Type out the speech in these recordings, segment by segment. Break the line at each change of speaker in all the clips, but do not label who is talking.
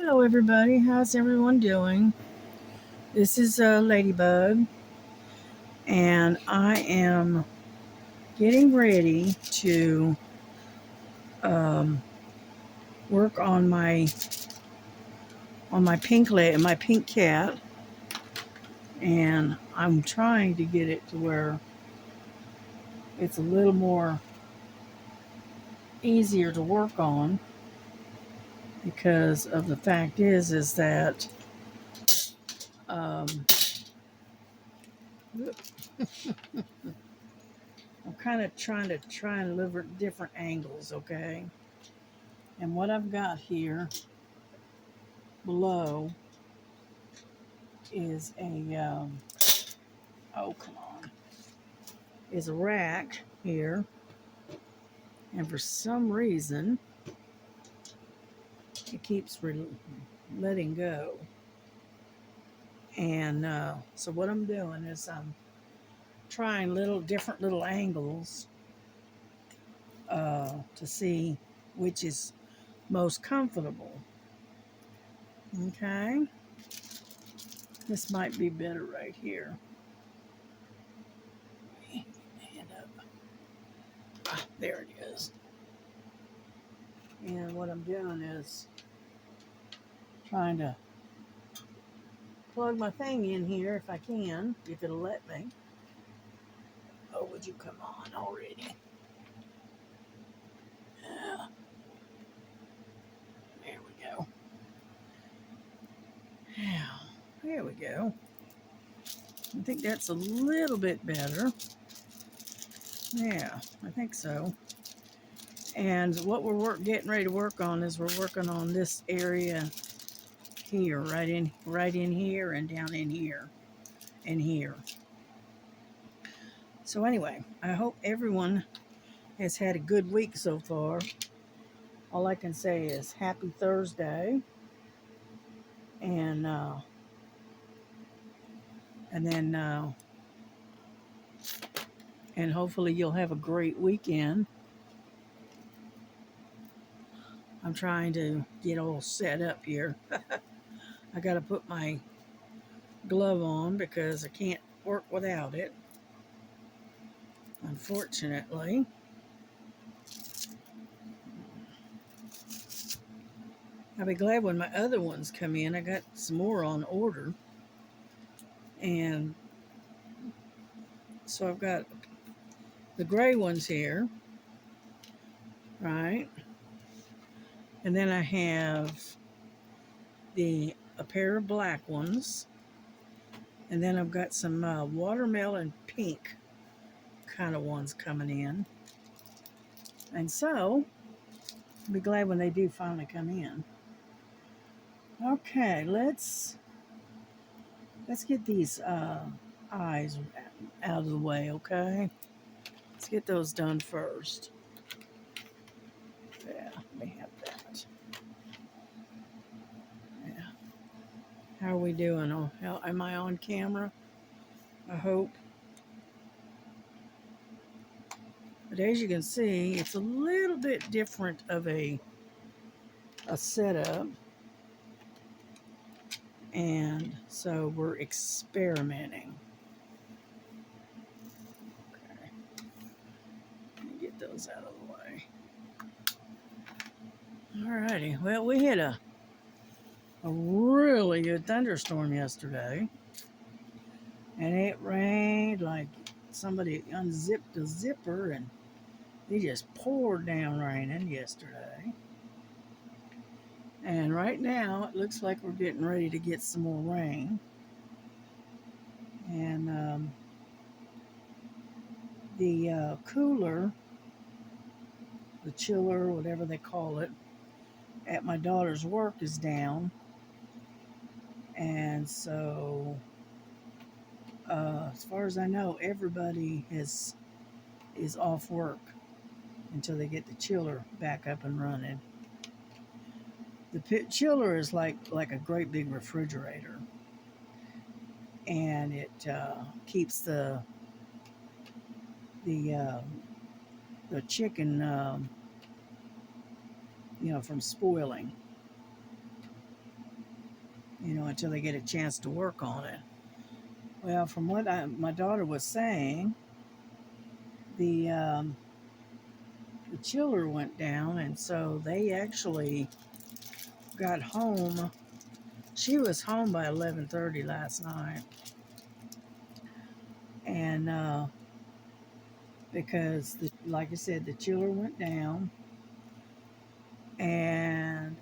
Hello, everybody. How's everyone doing? This is Ladybug, and I am getting ready to um, work on my pink cat, and I'm trying to get it to where it's a little more easier to work on because of the fact is that um, I'm kind of try and live at different angles, okay? And what I've got here below is oh come on, is a rack here, and for some reason it keeps letting go. And so what I'm doing is I'm trying different little angles to see which is most comfortable. Okay, this might be better right here. Hand up. There it is. And what I'm doing is trying to plug my thing in here if I can, if it'll let me. Oh, would you come on already? Yeah, there we go. Yeah, there we go. I think that's a little bit better. Yeah, I think so. And what we're getting ready to work on is we're working on this area here, right in here, and down in here, and here. So anyway, I hope everyone has had a good week so far. All I can say is happy Thursday, and then and hopefully you'll have a great weekend. I'm trying to get all set up here. I got to put my glove on because I can't work without it, unfortunately. I'll be glad when my other ones come in. I got some more on order. And so I've got the gray ones here, right? And then I have a pair of black ones. And then I've got some watermelon pink kind of ones coming in. And so I'll be glad when they do finally come in. Okay, let's get these eyes out of the way, okay? Let's get those done first. Yeah, let me have that. Yeah. How are we doing? Oh, am I on camera? I hope. But as you can see, it's a little bit different of a setup. And so we're experimenting. Okay. Let me get those out of the way. Alrighty. Well, we had a really good thunderstorm yesterday. And it rained like somebody unzipped a zipper, and it just poured down raining yesterday. And right now, it looks like we're getting ready to get some more rain. And the cooler, the chiller, whatever they call it, at my daughter's work is down. And so, as far as I know, everybody is off work until they get the chiller back up and running. The chiller is like a great big refrigerator, and it keeps the chicken, from spoiling. until they get a chance to work on it. Well, from what my daughter was saying, the the chiller went down, and so they actually got home. She was home by 11:30 last night, and because like I said, the chiller went down, and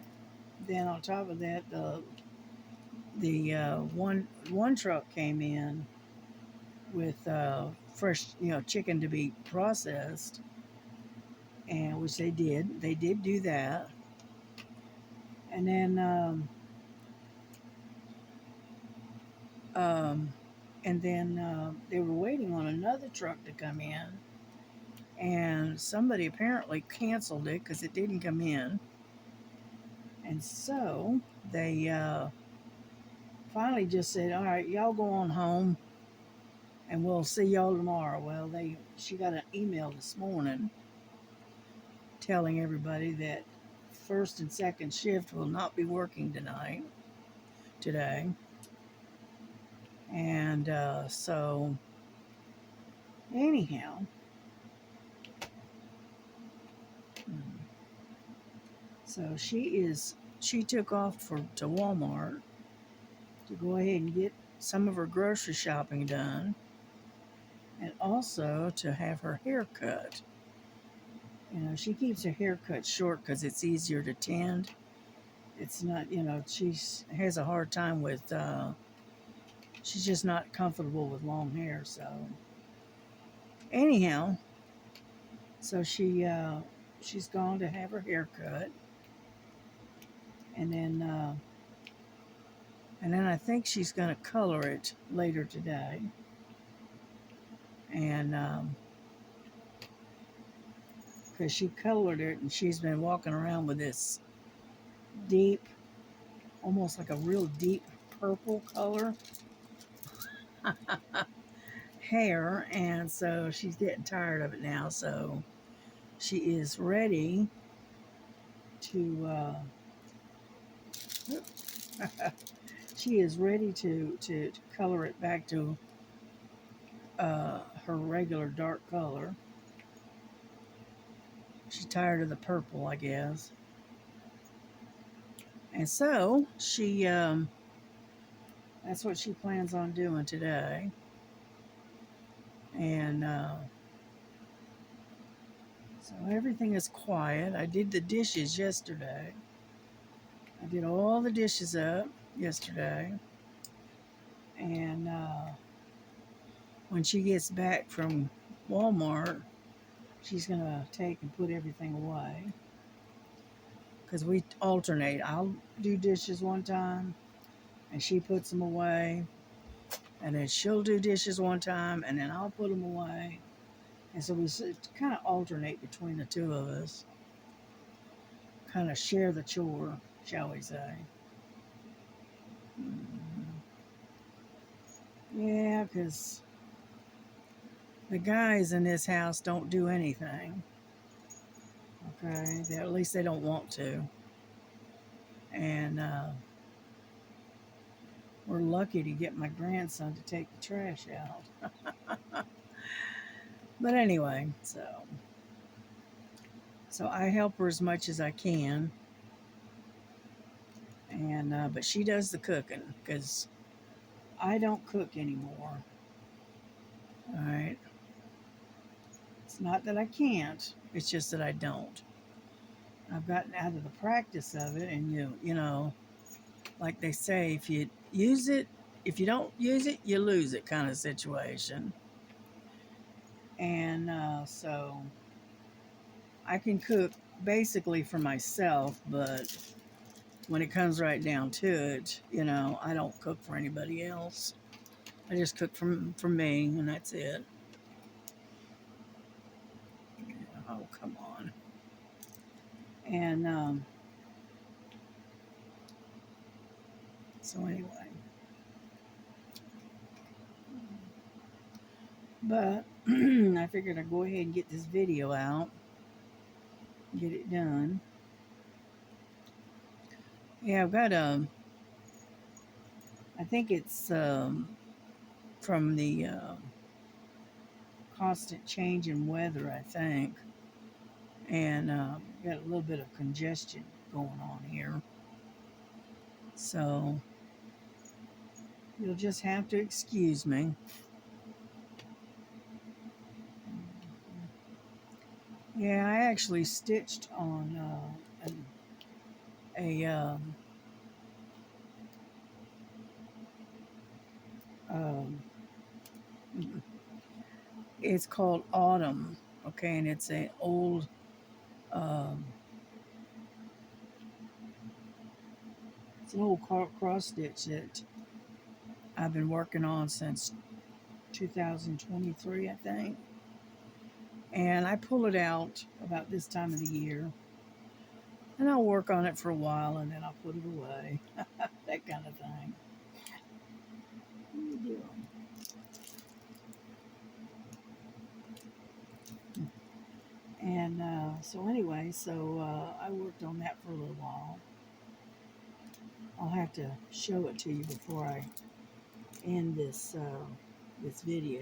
then on top of that, the one truck came in with fresh chicken to be processed, and which they did do that, and then um, they were waiting on another truck to come in, and somebody apparently canceled it because it didn't come in, and so they finally just said, all right, y'all go on home and we'll see y'all tomorrow. Well, she got an email this morning telling everybody that first and second shift will not be working today. And so anyhow, so she took off to Walmart to go ahead and get some of her grocery shopping done, and also to have her hair cut. She keeps her hair cut short because it's easier to tend. It's not, she has a hard time with, she's just not comfortable with long hair. So, anyhow, so she's gone to have her hair cut, and then I think she's going to color it later today, and because she colored it, and she's been walking around with this deep, almost like a real deep purple color hair, and so she's getting tired of it now. So she is ready to she is ready to color it back to her regular dark color. She's tired of the purple, I guess. And so that's what she plans on doing today. And so everything is quiet. I did the dishes yesterday. I did all the dishes up yesterday. And when she gets back from Walmart, she's going to take and put everything away. Because we alternate. I'll do dishes one time, and she puts them away. And then she'll do dishes one time, and then I'll put them away. And so we kind of alternate between the two of us. Kind of share the chore, shall we say. Yeah, because the guys in this house don't do anything. Okay, at least they don't want to. And we're lucky to get my grandson to take the trash out. But anyway, so I help her as much as I can. And but she does the cooking because I don't cook anymore. All right. It's not that I can't. It's just that I don't. I've gotten out of the practice of it, and like they say, if you use it, if you don't use it, you lose it, kind of situation. And so I can cook basically for myself, but when it comes right down to it, I don't cook for anybody else. I just cook for me, and that's it. Oh, come on. And so anyway. But I figured I'd go ahead and get this video out, get it done. Yeah, I've got I think it's from the constant change in weather, I think. And got a little bit of congestion going on here. So you'll just have to excuse me. Yeah, I actually stitched on a um, it's called Autumn, okay, and it's an old um, it's an old cross stitch that I've been working on since 2023, I think. And I pull it out about this time of the year, and I'll work on it for a while, and then I'll put it away, that kind of thing. What are you doing? And so anyway, I worked on that for a little while. I'll have to show it to you before I end this video.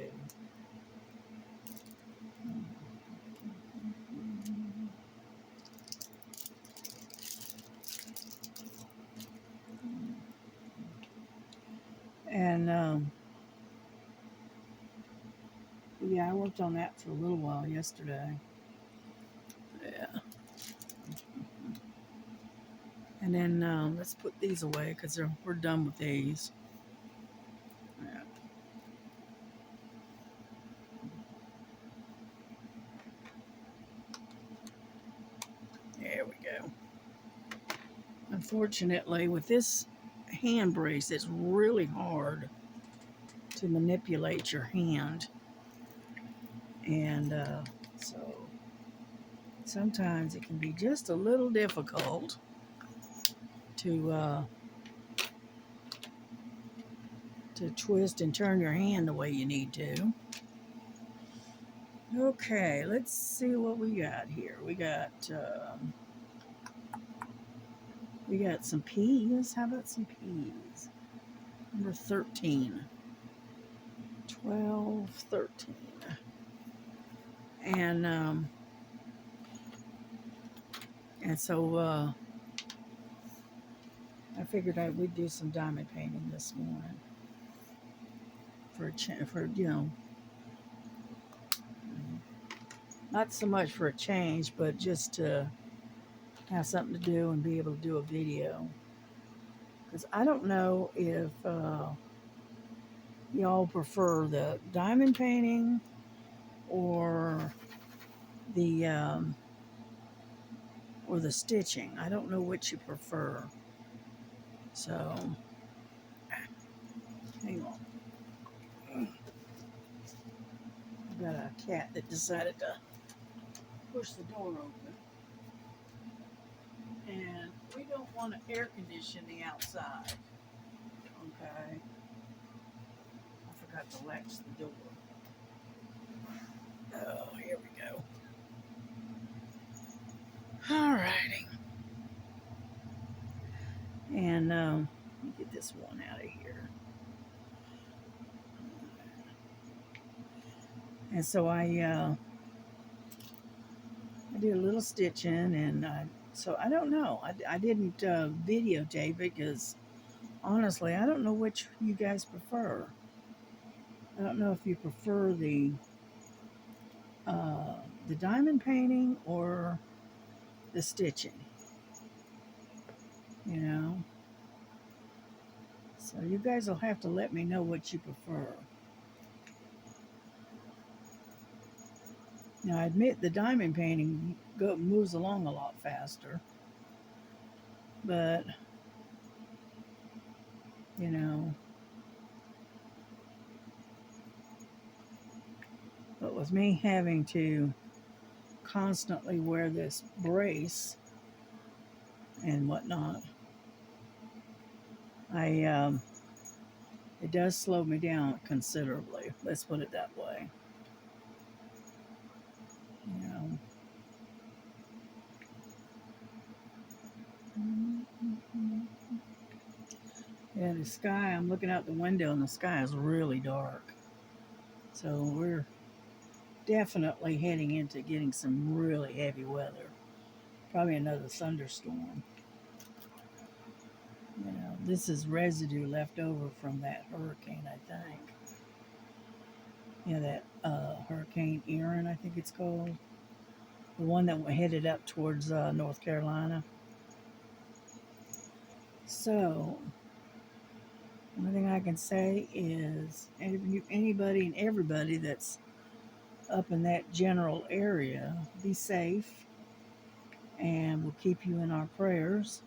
And yeah, I worked on that for a little while yesterday. Yeah. And then let's put these away because we're done with these. Yeah. There we go. Unfortunately, with this hand brace, it's really hard to manipulate your hand. And so sometimes it can be just a little difficult to twist and turn your hand the way you need to. Okay, let's see what we got here. We got some peas. How about some peas? Number 13. 12, 13. And so I figured we'd do some diamond painting this morning for not so much for a change, but just to have something to do and be able to do a video. Because I don't know if y'all prefer the diamond painting or the stitching. I don't know which you prefer. So, hang on. I've got a cat that decided to push the door open. And we don't want to air condition the outside. Okay. I forgot to latch the door. Oh, here we go. Alrighty. And let me get this one out of here. And so I did a little stitching, and so I don't know. I didn't videotape it because honestly, I don't know which you guys prefer. I don't know if you prefer the diamond painting or the stitching. You know, so you guys will have to let me know what you prefer. Now, I admit the diamond painting moves along a lot faster, but you know, but with me having to constantly wear this brace and whatnot, it does slow me down considerably. Let's put it that way. You know. Yeah, the sky, I'm looking out the window and the sky is really dark. So we're definitely heading into getting some really heavy weather. Probably another thunderstorm. You know, this is residue left over from that hurricane, I think. Yeah, that Hurricane Erin, I think it's called. The one that headed up towards North Carolina. So, one thing I can say is anybody and everybody that's up in that general area, be safe, and we'll keep you in our prayers.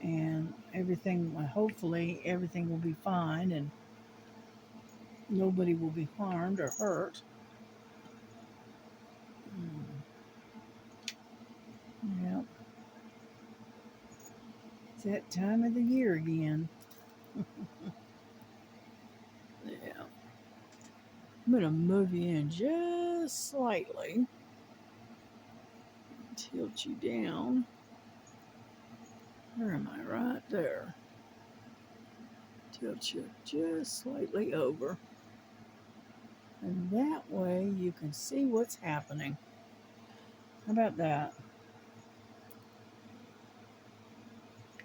And everything, hopefully, everything will be fine and nobody will be harmed or hurt. Yep, it's that time of the year again. Yeah. I'm going to move you in just slightly. Tilt you down. Where am I? Right there. Tilt you just slightly over. And that way you can see what's happening. How about that?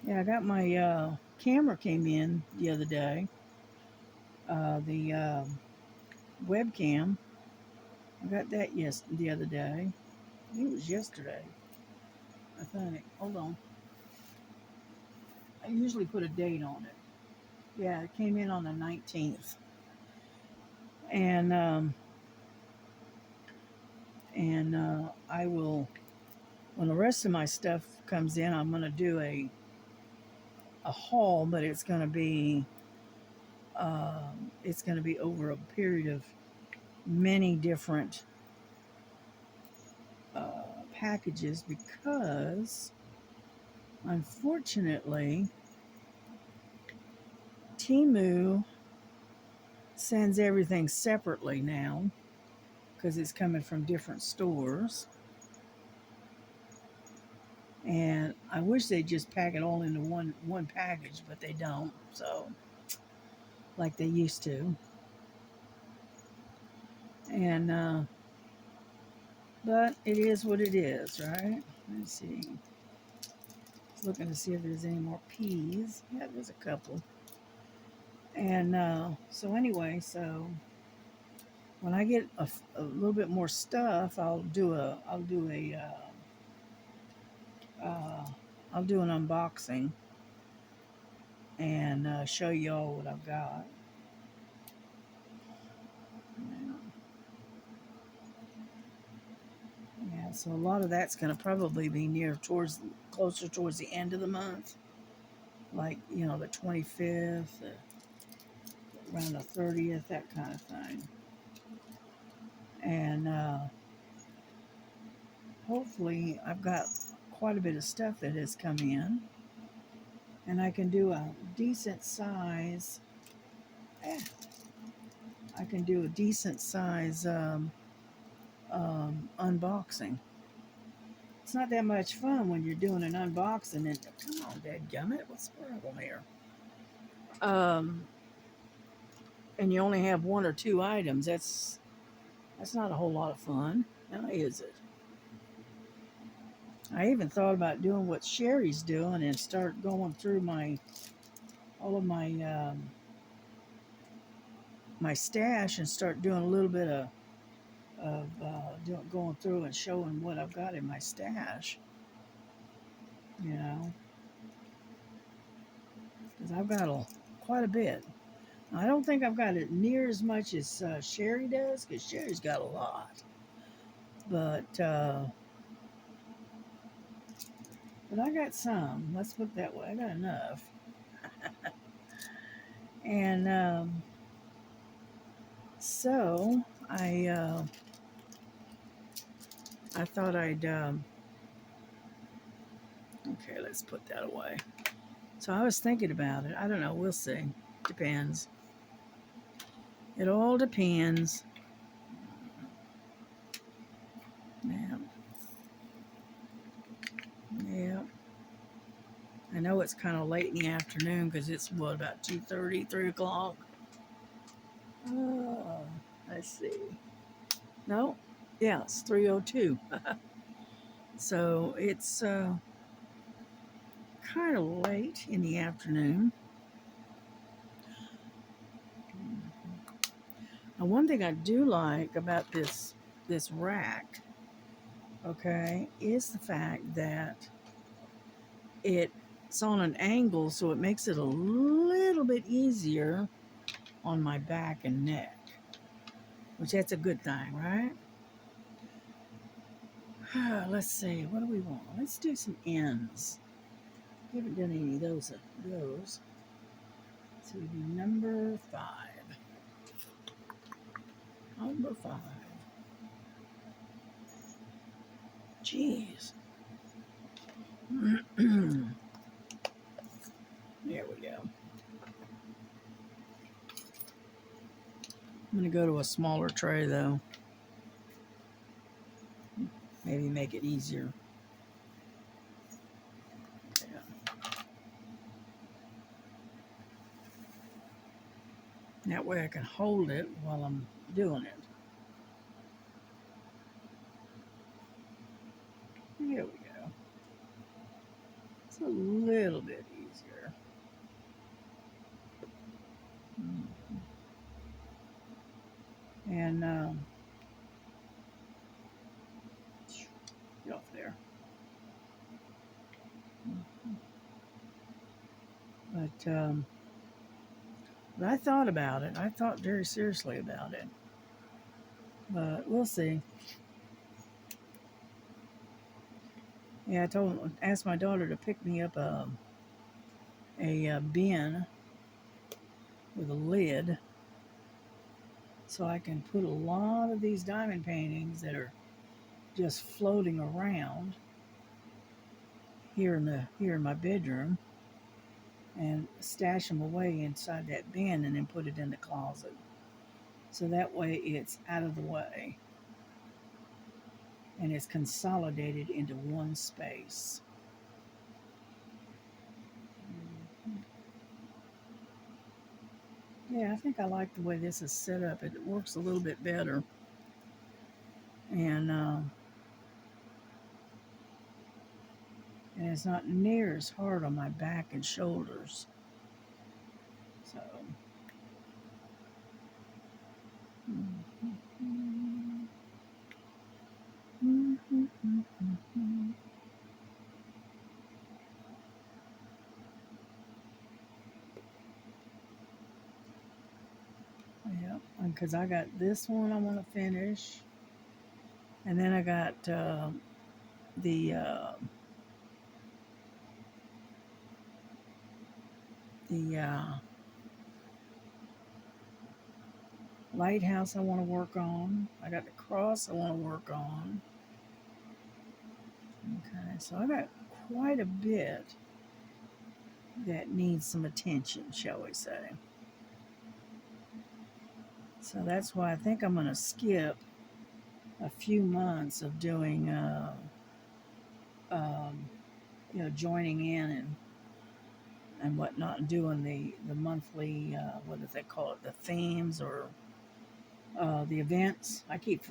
Yeah, I got my camera came in the other day. The webcam. I got that the other day. I think it was yesterday. I think. Hold on. I usually put a date on it. Yeah, it came in on the 19th. And I will, when the rest of my stuff comes in, I'm going to do a haul, but it's going to be over a period of many different packages because unfortunately Temu sends everything separately now because it's coming from different stores. And I wish they'd just pack it all into one package, but they don't. So, like they used to. And but it is what it is, right? Let's see. Looking to see if there's any more peas. Yeah, there's a couple. And so anyway, so when I get a little bit more stuff, I'll do an unboxing and show y'all what I've got. Yeah, so a lot of that's going to probably be closer towards the end of the month, like the 25th, around the 30th, that kind of thing. And hopefully I've got quite a bit of stuff that has come in, and I can do a decent size. I can do a decent size unboxing. It's not that much fun when you're doing an unboxing and come on, dadgummit, what's the problem here? And you only have one or two items. That's not a whole lot of fun, now is it? I even thought about doing what Sherry's doing and start going through all of my stash and start doing a little bit of going through and showing what I've got in my stash. Because I've got quite a bit. I don't think I've got it near as much as Sherry does, because Sherry's got a lot. But I got some. Let's put it that way. I got enough. And so I thought I'd okay, let's put that away. So I was thinking about it. I don't know. We'll see. Depends. It all depends. Yeah. Yeah. I know it's kind of late in the afternoon because it's, what, about 2:30, 3 o'clock? Let's see. No, yeah, it's 3:02. So it's kind of late in the afternoon. Now, one thing I do like about this rack, okay, is the fact that it's on an angle, so it makes it a little bit easier on my back and neck, which that's a good thing, right? Let's see, what do we want? Let's do some ends. We haven't done any of those. So we do number 5. Number 5. Jeez. There we go. I'm going to go to a smaller tray, though. Maybe make it easier. Yeah. That way I can hold it while I'm doing it. There we go. It's a little bit easier. And get off there. But I thought about it. I thought very seriously about it. But we'll see. Yeah, asked my daughter to pick me up a bin with a lid, so I can put a lot of these diamond paintings that are just floating around here in my bedroom, and stash them away inside that bin, and then put it in the closet. So that way it's out of the way and it's consolidated into one space. Yeah, I think I like the way this is set up. It works a little bit better. And it's not near as hard on my back and shoulders. So, yeah, because I got this one I want to finish, and then I got the lighthouse I want to work on. I got the cross I want to work on. Okay, so I got quite a bit that needs some attention, shall we say. So that's why I think I'm going to skip a few months of doing, joining in and whatnot, and doing the monthly, what do they call it, the themes or the events. I keep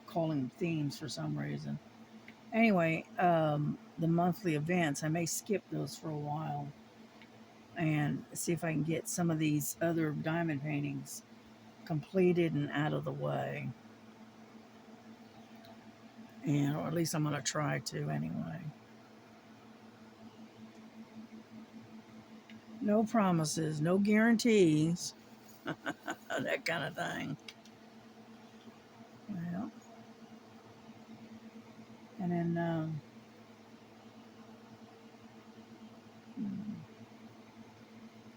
calling them themes for some reason. Anyway, the monthly events, I may skip those for a while and see if I can get some of these other diamond paintings completed and out of the way. Or at least I'm going to try to anyway. No promises, no guarantees, that kind of thing. Well, and then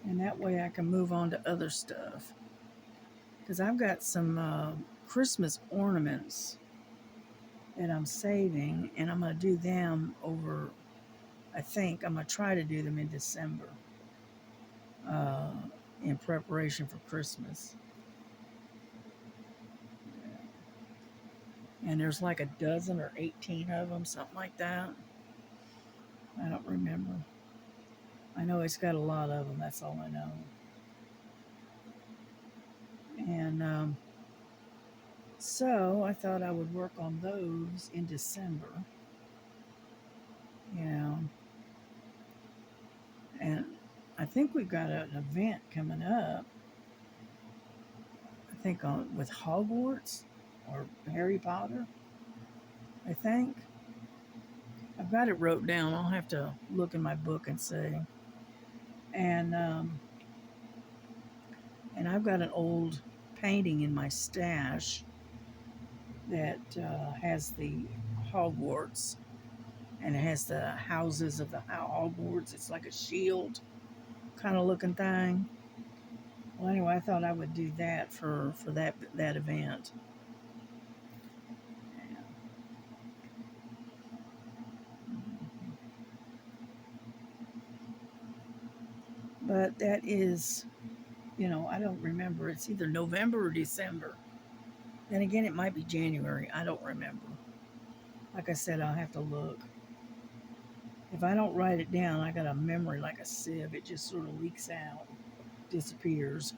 and that way I can move on to other stuff. Because I've got some Christmas ornaments that I'm saving, and I'm going to do them over, I think I'm going to try to do them in December in preparation for Christmas. And there's like a dozen or 18 of them, something like that. I don't remember. I know it's got a lot of them, that's all I know. And so I thought I would work on those in December, you know. And I think we've got an event coming up, I think on with Hogwarts or Harry Potter, I think. I've got it wrote down. I'll have to look in my book and see. And and I've got an old painting in my stash that has the Hogwarts, and it has the houses of the Hogwarts. It's like a shield kind of looking thing. Well, anyway, I thought I would do that for that event. But that is, I don't remember. It's either November or December. Then again, it might be January. I don't remember. Like I said, I'll have to look. If I don't write it down, I got a memory like a sieve. It just sort of leaks out, disappears.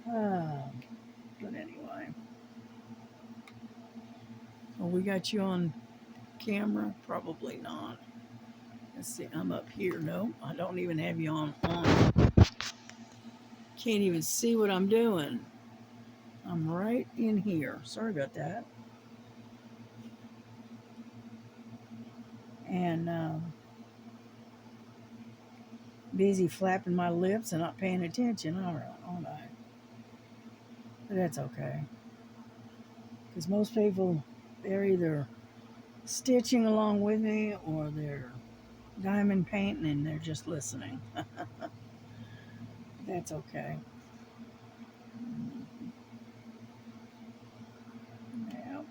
But anyway. Well, we got you on camera? Probably not. Let's see. I'm up here. No, I don't even have you on. Can't even see what I'm doing. I'm right in here. Sorry about that. And busy flapping my lips and not paying attention. All right. But that's okay. Because most people, they're either stitching along with me or they're diamond painting and they're just listening. That's okay. Yeah.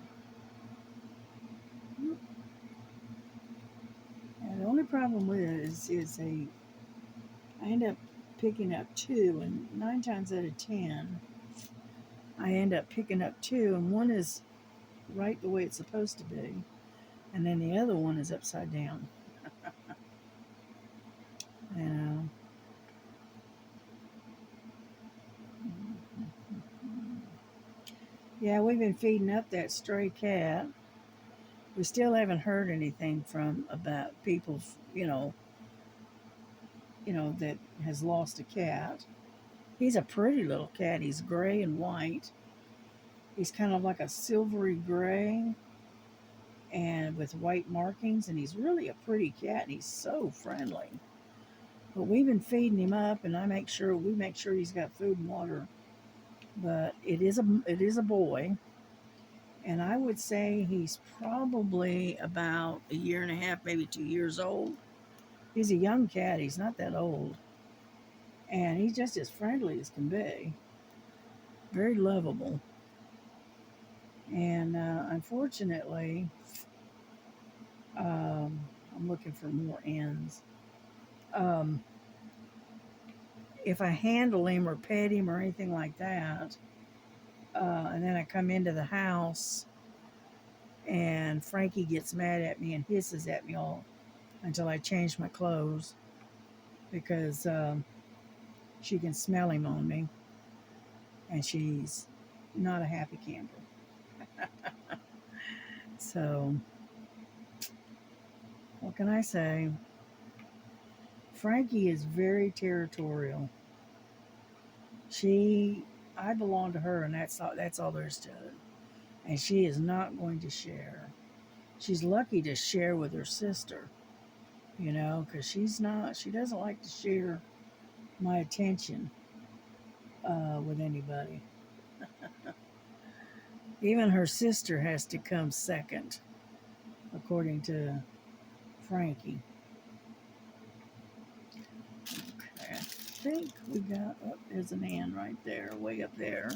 And the only problem with it is I end up picking up two, and 9 times out of 10, I end up picking up two, and one is right the way it's supposed to be, and then the other one is upside down. And, yeah, we've been feeding up that stray cat. We still haven't heard anything from about people, that has lost a cat. He's a pretty little cat. He's gray and white. He's kind of like a silvery gray and with white markings, and he's really a pretty cat, and he's so friendly. But we've been feeding him up, and we make sure he's got food and water. But it is a boy, and I would say he's probably about a year and a half, maybe 2 years old. He's a young cat. He's not that old, and he's just as friendly as can be. Very lovable. And unfortunately, I'm looking for more ends. Um, if I handle him or pet him or anything like that, and then I come into the house and Frankie gets mad at me and hisses at me all until I change my clothes because she can smell him on me and she's not a happy camper. So, what can I say? Frankie is very territorial. I belong to her, and that's all there is to it. And she is not going to share. She's lucky to share with her sister, because she doesn't like to share my attention with anybody. Even her sister has to come second, according to Frankie. Okay, I think we got, there's an ant right there, way up there.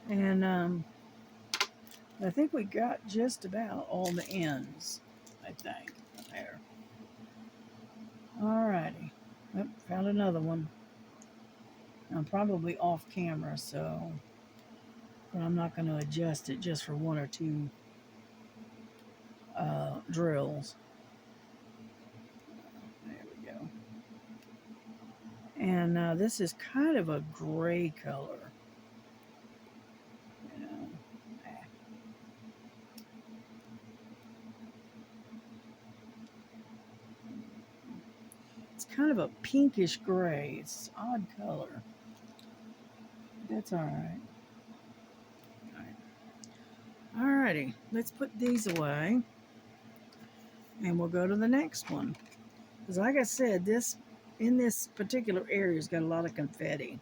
And I think we got just about all the ends, I think, there. Alrighty. Oh, found another one. I'm probably off camera, but I'm not going to adjust it just for one or two drills. And this is kind of a gray color. You know. It's kind of a pinkish gray. It's an odd color. That's all right. Alrighty, let's put these away. And we'll go to the next one. Because like I said, in this particular area has got a lot of confetti.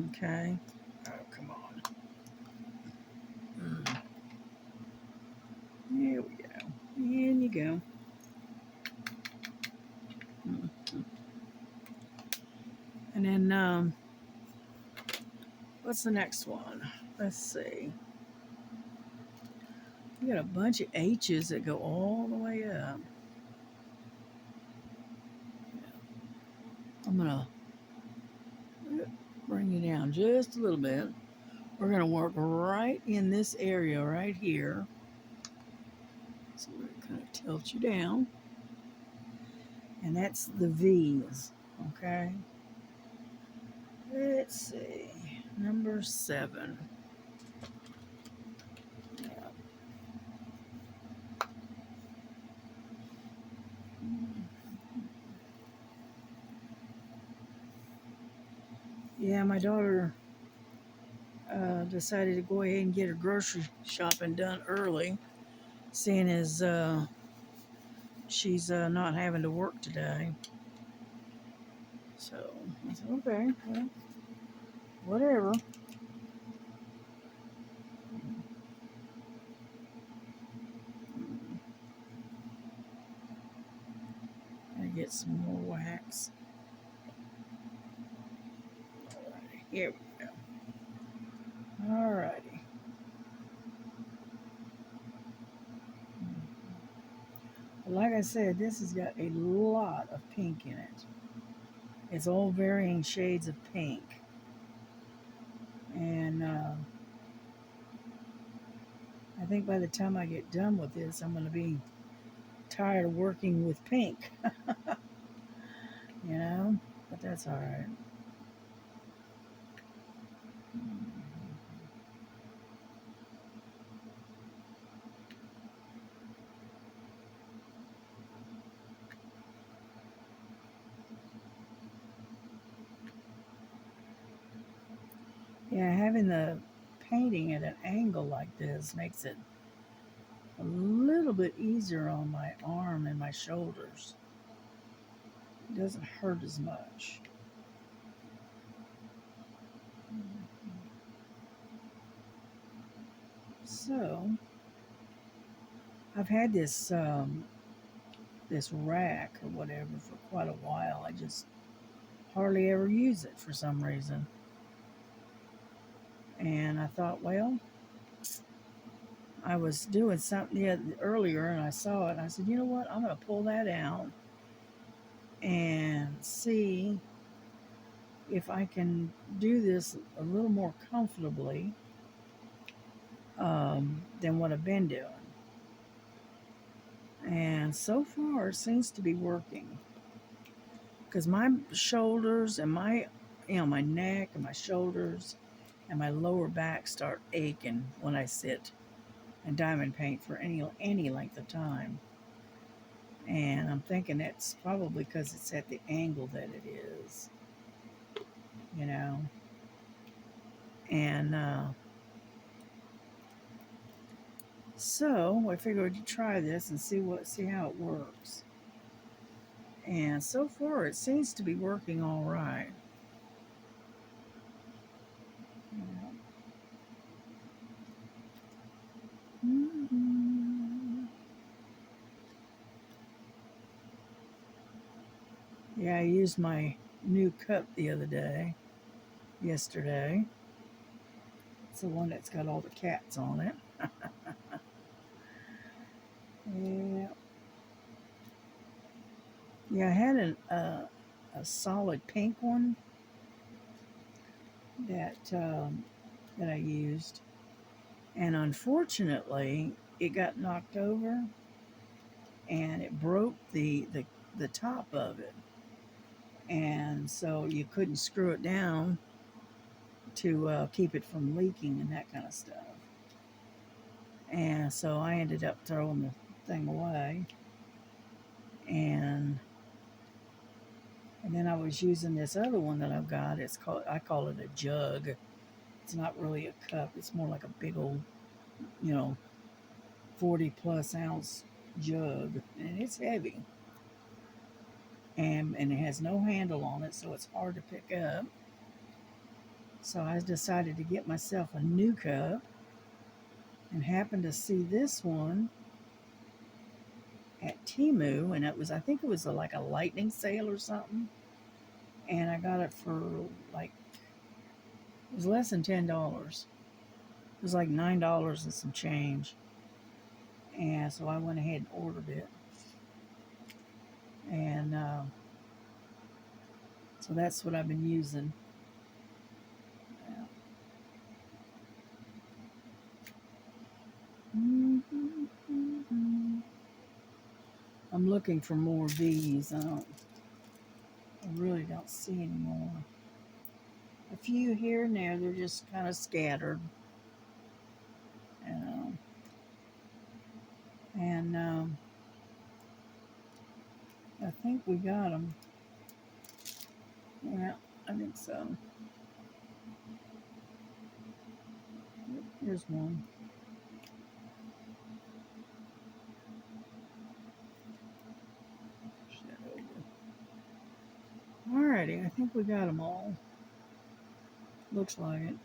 Okay. Oh, come on. There we go. In you go. And then, what's the next one? Let's see. We got a bunch of H's that go all the way up. I'm going to bring you down just a little bit. We're going to work right in this area right here. So we're going to tilt you down. And that's the V's, okay? Let's see, number 7. Yeah, my daughter decided to go ahead and get her grocery shopping done early, seeing as she's not having to work today. So I said, okay, well, whatever. I get some more wax. Alrighty, here we go. Alrighty. Like I said, this has got a lot of pink in it. It's all varying shades of pink. And I think by the time I get done with this, I'm going to be tired of working with pink. You know? But that's all right. Yeah, having the painting at an angle like this makes it a little bit easier on my arm and my shoulders. It doesn't hurt as much. So, I've had this this rack or whatever for quite a while. I just hardly ever use it for some reason. And I thought, well, I was doing something earlier and I saw it and I said, you know what, I'm going to pull that out and see if I can do this a little more comfortably than what I've been doing. And so far it seems to be working, because my shoulders and my neck and my shoulders and my lower back start aching when I sit and diamond paint for any length of time. And I'm thinking that's probably because it's at the angle that it is, you know. And so I figured to try this and see how it works. And so far it seems to be working all right. Yeah, I used my new cup the other day, yesterday. It's the one that's got all the cats on it. Yeah. Yeah, I had a solid pink one that I used, and unfortunately, it got knocked over, and it broke the top of it. and so you couldn't screw it down to keep it from leaking and that kind of stuff. And so I ended up throwing the thing away, and then I was using this other one that I've got. I call it a jug. It's not really a cup. It's more like a big old, you know, 40 plus ounce jug, and it's heavy. And it has no handle on it, so it's hard to pick up. So I decided to get myself a new cup, and happened to see this one at Temu, and I think it was like a lightning sale or something, and I got it for like, it was less than $10. It was like $9 and some change, and so I went ahead and ordered it, and so that's what I've been using. I'm looking for more of these. I really don't see any more. A few here and there, they're just kind of scattered. And I think we got them. Yeah, I think so. Here's one. Alrighty, I think we got them all. Looks like it.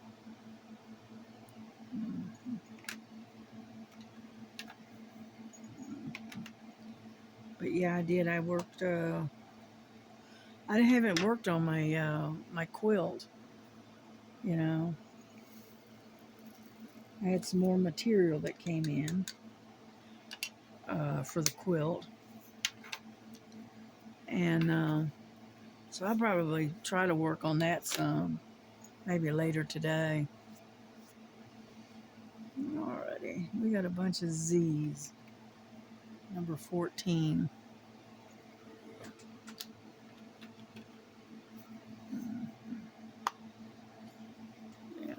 But yeah, I did. I worked. I haven't worked on my quilt. You know, I had some more material that came in for the quilt, and so I'll probably try to work on that some, maybe later today. Alrighty, we got a bunch of Z's. Number 14. Yeah.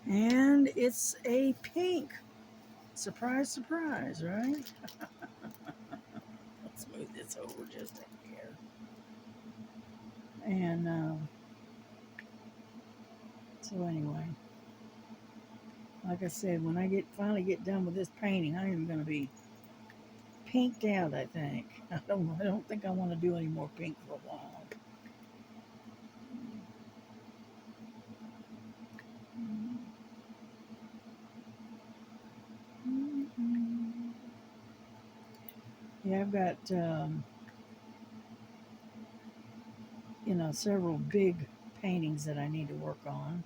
And it's a pink. Surprise, surprise, right? Let's move this over just a hair. And so anyway, like I said, when I finally get done with this painting, I am going to be pinked out. I think. I don't think I want to do any more pink for a while. Yeah, I've got several big paintings that I need to work on.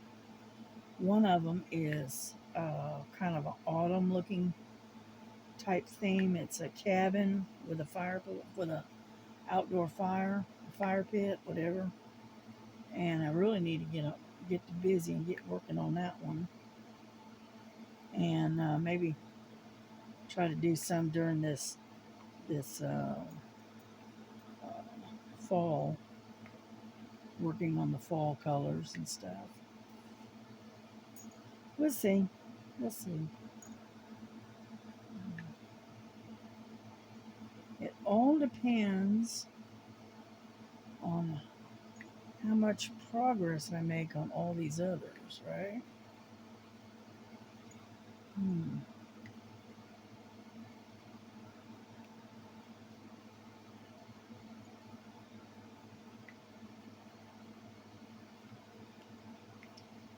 One of them is kind of an autumn looking type theme. It's a cabin with a outdoor fire pit, whatever. And I really need to get busy and get working on that one. And maybe try to do some during this fall, working on the fall colors and stuff. We'll see. We'll see. It all depends on how much progress I make on all these others, right?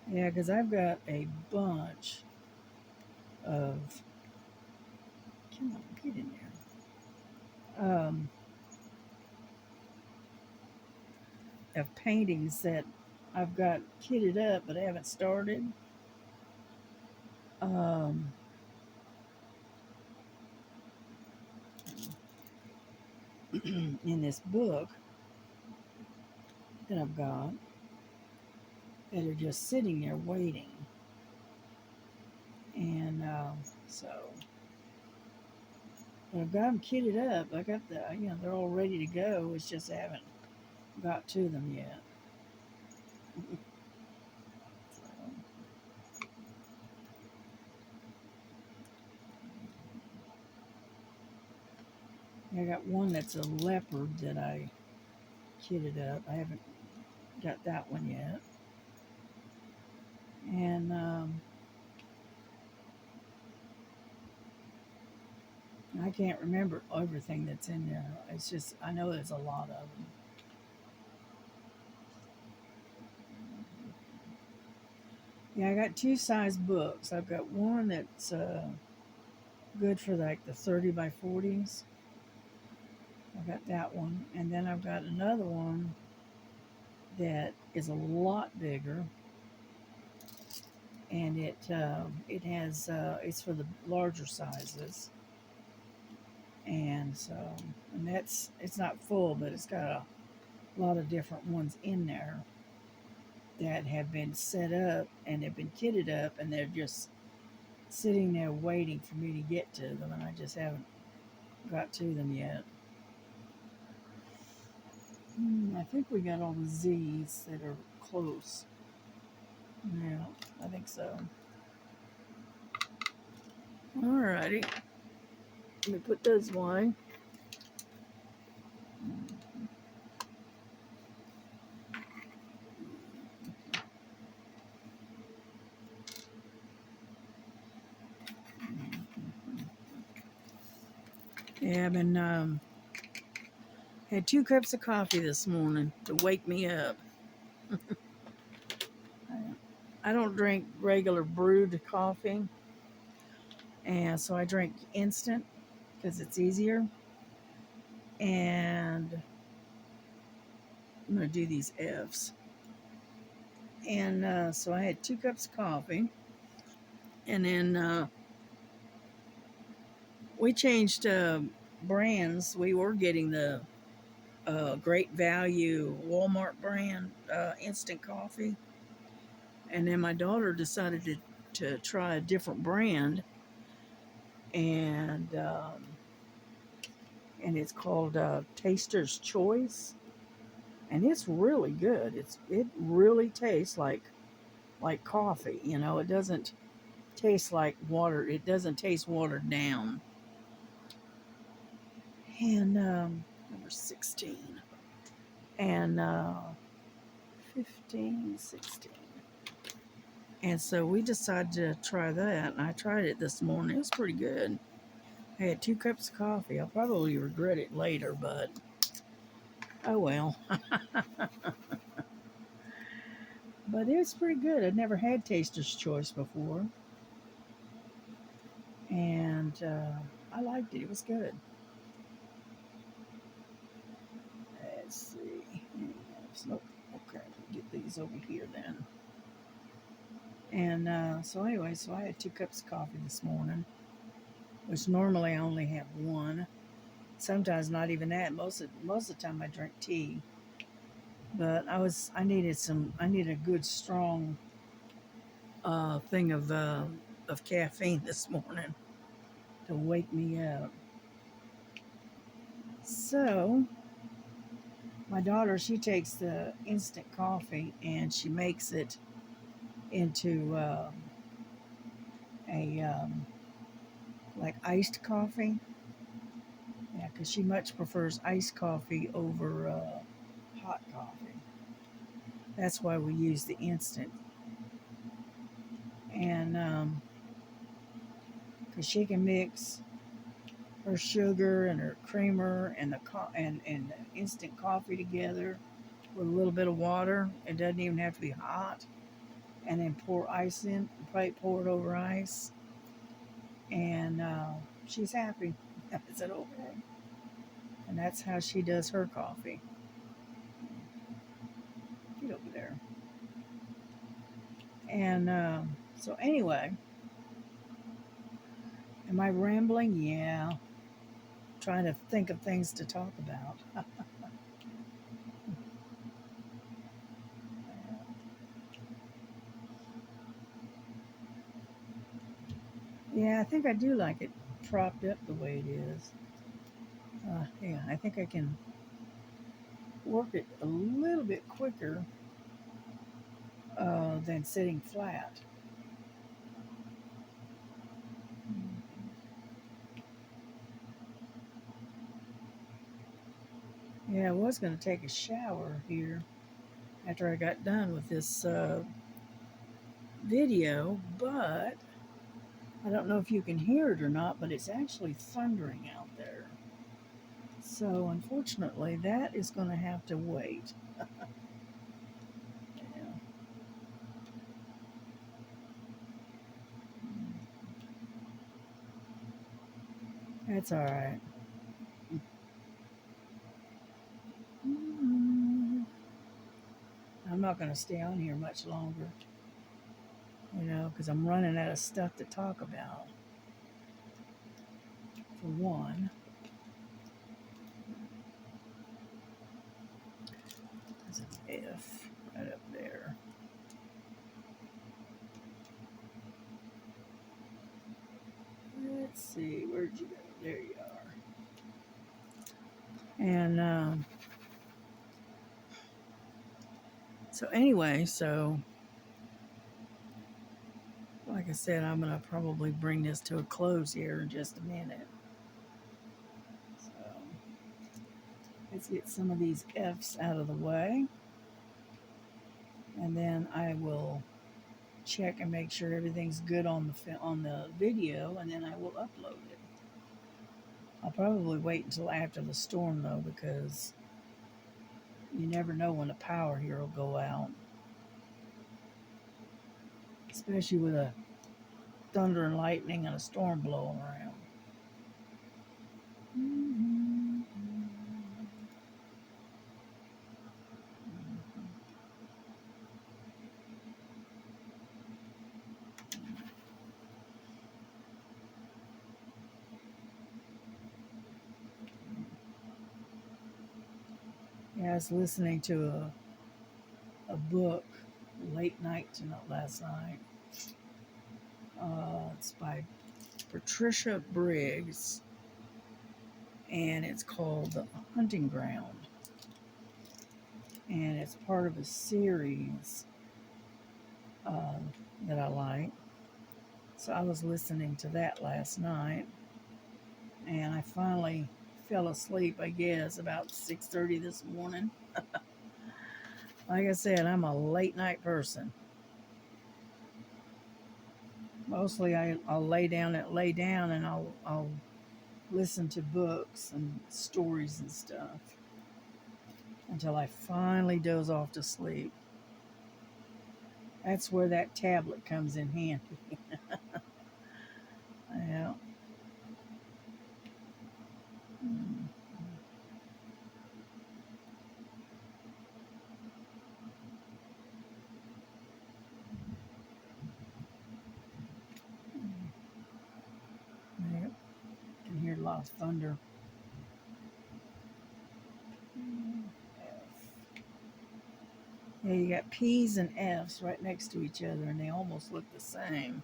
Yeah, because I've got a bunch of, come on, get in there, of paintings that I've got kitted up but I haven't started. Um, in this book that I've got that are just sitting there waiting. And so, but I've got them kitted up. I got the, they're all ready to go. It's just I haven't got to them yet. I got one that's a leopard that I kitted up. I haven't got that one yet. And I can't remember everything that's in there. It's just, I know there's a lot of them. Yeah, I got two size books. I've got one that's good for like the 30 by 40s. I've got that one. And then I've got another one that is a lot bigger. And it has, it's for the larger sizes. And so, and it's not full, but it's got a lot of different ones in there that have been set up and have been kitted up, and they're just sitting there waiting for me to get to them, and I just haven't got to them yet. I think we got all the Z's that are close. Yeah, I think so. Alrighty. Let me put those away. Yeah, I've been had 2 cups of coffee this morning to wake me up. I don't drink regular brewed coffee, and so I drink instant because it's easier. And I'm going to do these F's. And so I had 2 cups of coffee, and then we changed brands. We were getting the Great Value Walmart brand instant coffee, and then my daughter decided to try a different brand, and it's called Taster's Choice, and it's really good. It really tastes like coffee. It doesn't taste like water. It doesn't taste watered down. And number 16 and 15, 16. And so we decided to try that, and I tried it this morning. It was pretty good. I had 2 cups of coffee. I'll probably regret it later, but oh well. But it was pretty good. I'd never had Taster's Choice before, and I liked it. It was good. Let's see. Nope. Okay, get these over here then. And so anyway, so I had 2 cups of coffee this morning, which normally I only have one. Sometimes not even that. Most of the time I drink tea. But I needed a good strong thing of caffeine this morning to wake me up. So my daughter, she takes the instant coffee and she makes it into a like iced coffee. Yeah, because she much prefers iced coffee over hot coffee. That's why we use the instant. And because she can mix her sugar and her creamer and and the instant coffee together with a little bit of water. It doesn't even have to be hot. And then pour ice in, pour it over ice. And she's happy. I said, okay. And that's how she does her coffee. Get over there. And so anyway, am I rambling? Yeah. Trying to think of things to talk about. Yeah, I think I do like it propped up the way it is. Yeah, I think I can work it a little bit quicker than sitting flat. Yeah, I was going to take a shower here after I got done with this video, but I don't know if you can hear it or not, but it's actually thundering out there. So unfortunately, that is going to have to wait. Yeah. That's all right. I'm not going to stay on here much longer, because I'm running out of stuff to talk about. For one, there's an F right up there. Let's see, where'd you go? There you are. And so anyway, like I said, I'm going to probably bring this to a close here in just a minute. So let's get some of these F's out of the way. And then I will check and make sure everything's good on the video, and then I will upload it. I'll probably wait until after the storm, though, because you never know when the power here will go out. Especially with a thunder and lightning and a storm blowing around. Yeah, I was listening to a book late night last night. It's by Patricia Briggs, and it's called The Hunting Ground. And it's part of a series that I like. So I was listening to that last night, and I finally fell asleep, I guess, about 6:30 this morning. Like I said, I'm a late night person. Mostly I'll lay down and I'll listen to books and stories and stuff until I finally doze off to sleep. That's where that tablet comes in handy. Yeah. Yep. You can hear a lot of thunder. Yeah, you got P's and F's right next to each other, and they almost look the same.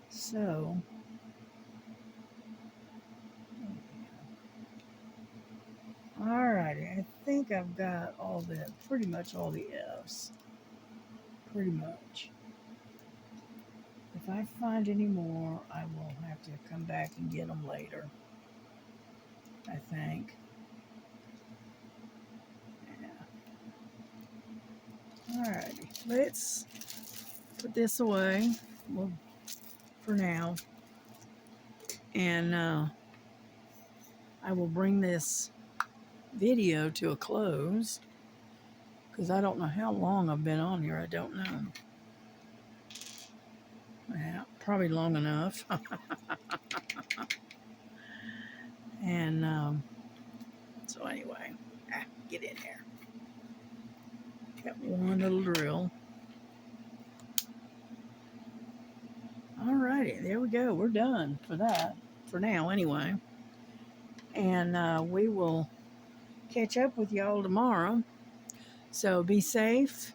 So, alrighty, I think I've got pretty much all the F's. Pretty much. If I find any more, I will have to come back and get them later, I think. Yeah. Alrighty, let's put this away for now. And I will bring this video to a close because I don't know how long I've been on here. I don't know. Yeah, probably long enough. And so anyway, get in there. Got one little drill. Alrighty, there we go. We're done for that, for now anyway. And we will catch up with y'all tomorrow. So be safe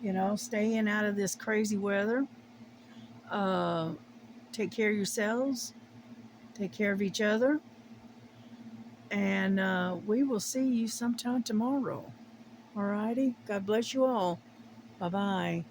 You know, stay in out of this crazy weather. Uh, take care of yourselves. Take care of each other. And we will see you sometime tomorrow. All righty. God bless you all. Bye bye.